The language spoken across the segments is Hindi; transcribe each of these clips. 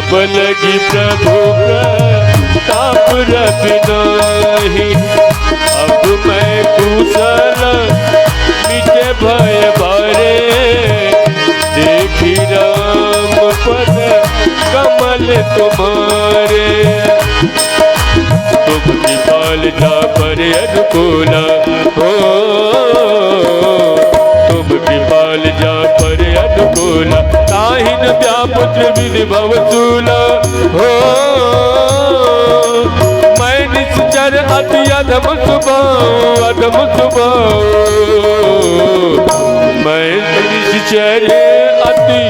जब लगी प्रभु प्रताप रब नाही। अब मैं कुशल मिटे भय बारे, देखी राम पद कमल तुम्हारे। तुम कृपाल जा पर अनुकूला हो, तुम कृपाल जा पर अनुकूला। ताहिन व्यापुत्र विधि भवसूला हो, मैं निश्चर अति अधम सुभाऊ, अधम सुभाऊ। मैं निश्चर अति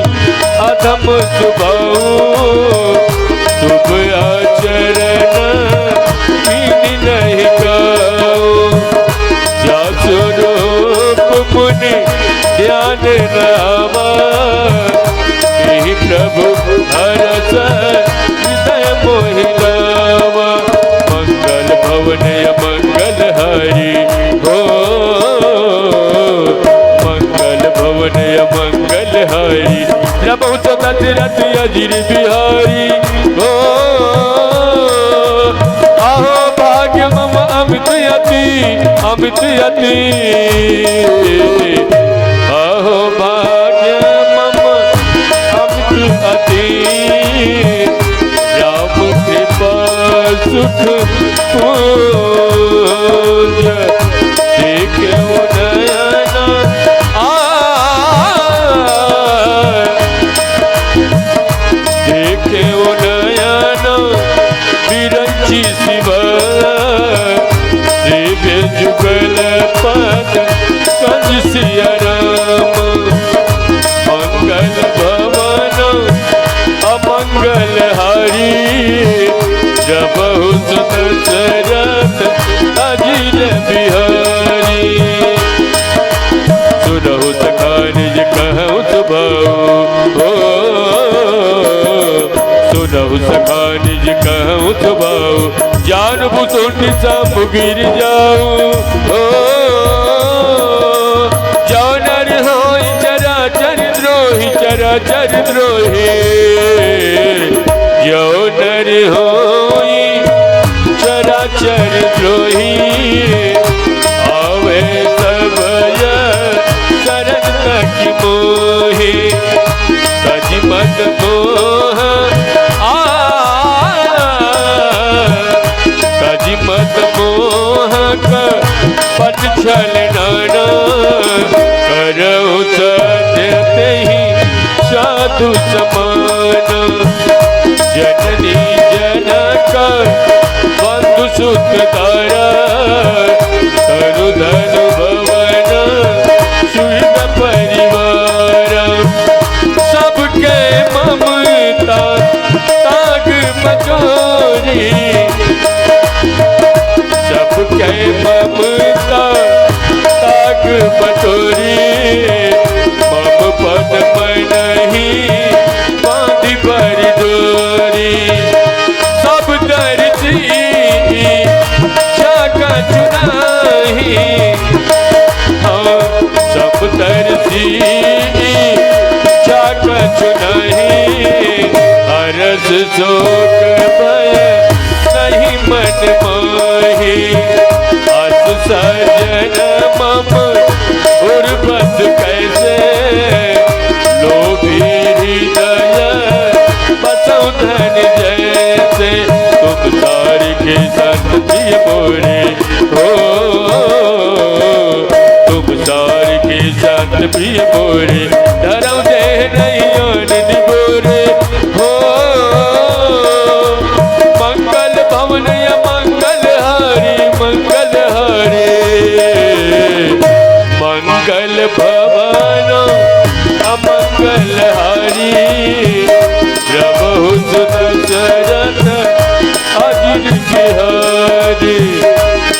अधम सुभाऊ, शुभ आचरण कीन नहीं गाओ। जा स्वरूप मुनि ध्यान नामा, यही प्रभु हरस हृदय मोहि लावा। मंगल भवन मंगल हरि हो, मंगल भवन मंगल हरि। प्रभु सतत रथ अजिर बिहारी हो, आहो भाग्य मम अमित यति, अमित यति। आहो भाग्य मम अमित अति, राम कृपा सुख पूज। देखे नयन देखे नयन विरंची शिव, दिव्य जुगल पद कंज सिया राम। मंगल भवन अमंगल हरि, जब दशरथ अजिर बिहारी। सुनहु सखा निज कहु सुभाऊ हो, सुनहु सखा निज कहु सुभाऊ। जानबु सोटि सब गिर जाऊं हो, जो नर होई चराचर द्रोही, चराचर द्रोही। जो नर होई चराचर द्रोही, आवे सब शरण तक मोहि। सज मत मोह मत मोह पट छल नाना, करऊ सत्य ही साधु समान। जननी जनक बंधु सुत तारा, तरु धनु भवन सुख परिवार। सबके ममता ताग मचोरी, सबके ममता ताग बटोरी। मम पद में नहीं बांधी बरी डोरी, सब दर्जी जाका चुनाही। हाँ सब दर्जी जाका चुनाही, हरस शोक भय नहीं मन माही। अस सजन मम उर्वस कैसे, लोभी हृदय बसौ धन जैसे। तुम तारी के संत प्रिय मोरे हो, तुम तारी के संत प्रिय मोरे। डरौ देह नहीं आनंद बोरे हो, मंगल भवन मंगल हरि, मंगल हरि। मंगल भवन अमंगल हरि, प्रभु दशरथ अजिर बिहारी।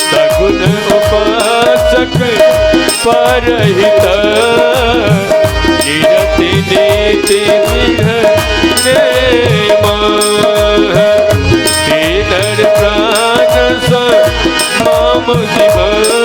सगुन उपासक परहित, निरति नीति प्राण माम जीवन।